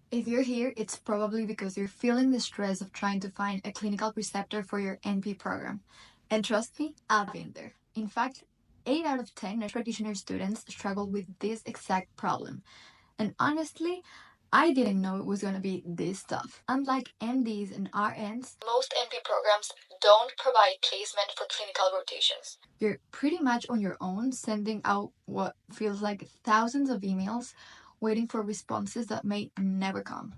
If you're here, it's probably because you're feeling the stress of trying to find a clinical preceptor for your NP program. And trust me, I've been there. In fact, 8 out of 10 nurse practitioner students struggle with this exact problem. And honestly, I didn't know it was going to be this tough. Unlike MDs and RNs, most NP programs don't provide placement for clinical rotations. You're pretty much on your own, sending out what feels like thousands of emails, waiting for responses that may never come.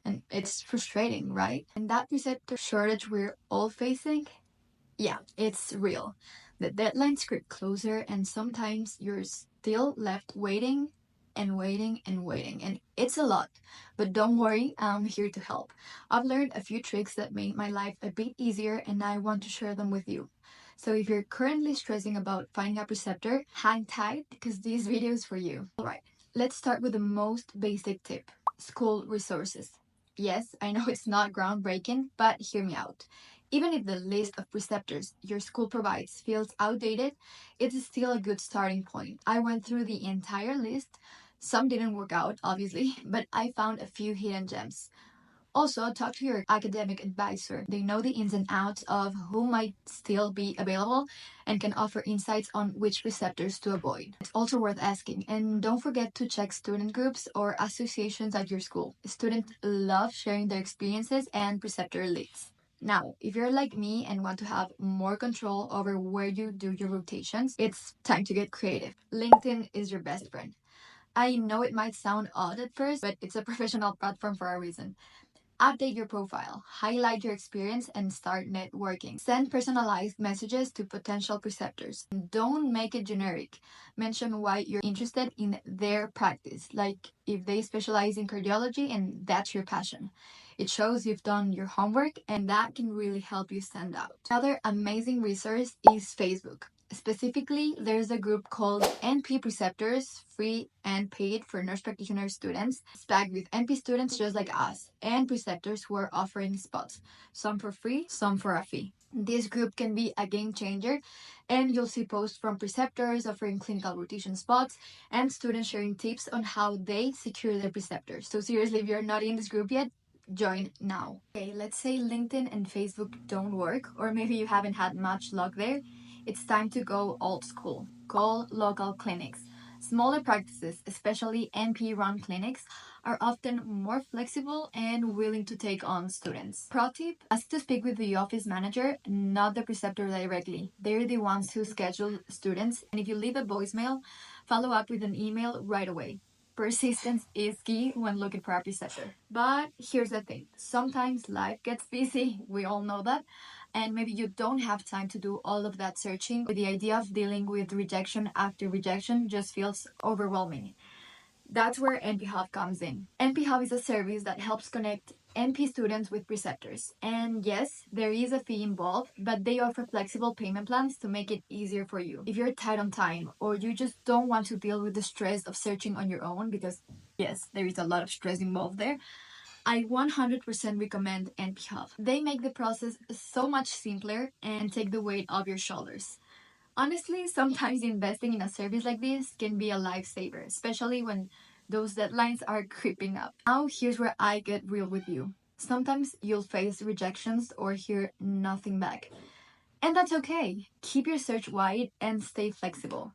And it's frustrating, right? And that preceptor shortage we're all facing, yeah, it's real. The deadlines creep closer, and sometimes you're still left waiting and waiting and waiting. And it's a lot. But don't worry, I'm here to help. I've learned a few tricks that made my life a bit easier, and I want to share them with you. So if you're currently stressing about finding a preceptor, hang tight because this video is for you. Alright, let's start with the most basic tip: school resources. Yes, I know it's not groundbreaking, but hear me out. Even if the list of preceptors your school provides feels outdated, it's still a good starting point. I went through the entire list. Some didn't work out, obviously, but I found a few hidden gems. Also, talk to your academic advisor. They know the ins and outs of who might still be available and can offer insights on which preceptors to avoid. It's also worth asking. And don't forget to check student groups or associations at your school. Students love sharing their experiences and preceptor lists. Now, if you're like me and want to have more control over where you do your rotations, it's time to get creative. LinkedIn is your best friend. I know it might sound odd at first, but it's a professional platform for a reason. Update your profile, highlight your experience, and start networking. Send personalized messages to potential preceptors. Don't make it generic. Mention why you're interested in their practice, like if they specialize in cardiology and that's your passion. It shows you've done your homework, and that can really help you stand out. Another amazing resource is Facebook. Specifically, there's a group called NP Preceptors, free and paid for nurse practitioner students. It's packed with NP students just like us and preceptors who are offering spots, some for free, some for a fee. This group can be a game changer, and you'll see posts from preceptors offering clinical rotation spots and students sharing tips on how they secure their preceptors. So, seriously, if you're not in this group yet, join now. Okay, let's say LinkedIn and Facebook don't work, or maybe you haven't had much luck there. It's time to go old school. Call local clinics. Smaller practices, especially NP run clinics, are often more flexible and willing to take on students. Pro tip: ask to speak with the office manager, not the preceptor directly. They're the ones who schedule students, and if you leave a voicemail, follow up with an email right away. Persistence is key when looking for a preceptor. But here's the thing: sometimes life gets busy, we all know that, and maybe you don't have time to do all of that searching. The idea of dealing with rejection after rejection just feels overwhelming. That's where NPHub comes in. NPHub is a service that helps connect NP students with preceptors. And yes, there is a fee involved, but they offer flexible payment plans to make it easier for you. If you're tight on time or you just don't want to deal with the stress of searching on your own, because yes, there is a lot of stress involved there, I 100% recommend NPHub. They make the process so much simpler and take the weight off your shoulders. Honestly, sometimes investing in a service like this can be a lifesaver, especially when those deadlines are creeping up. Now, here's where I get real with you. Sometimes you'll face rejections or hear nothing back. And that's okay. Keep your search wide and stay flexible.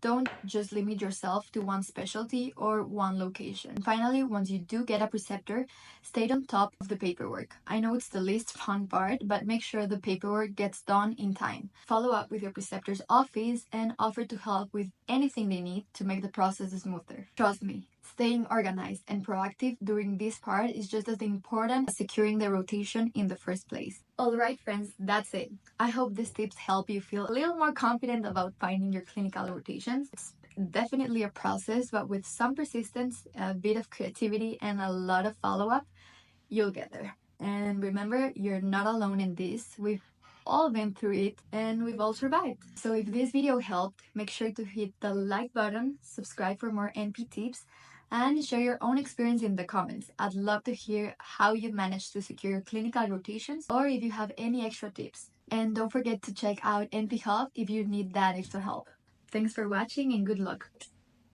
Don't just limit yourself to one specialty or one location. And finally, once you do get a preceptor, stay on top of the paperwork. I know it's the least fun part, but make sure the paperwork gets done in time. Follow up with your preceptor's office and offer to help with anything they need to make the process smoother. Trust me, staying organized and proactive during this part is just as important as securing the rotation in the first place. Alright friends, that's it. I hope these tips help you feel a little more confident about finding your clinical rotations. It's definitely a process, but with some persistence, a bit of creativity, and a lot of follow-up, you'll get there. And remember, you're not alone in this. We've all been through it and we've all survived. So if this video helped, make sure to hit the like button, subscribe for more NP tips, and share your own experience in the comments. I'd love to hear how you managed to secure your clinical rotations or if you have any extra tips. And don't forget to check out NPHub if you need that extra help. Thanks for watching and good luck.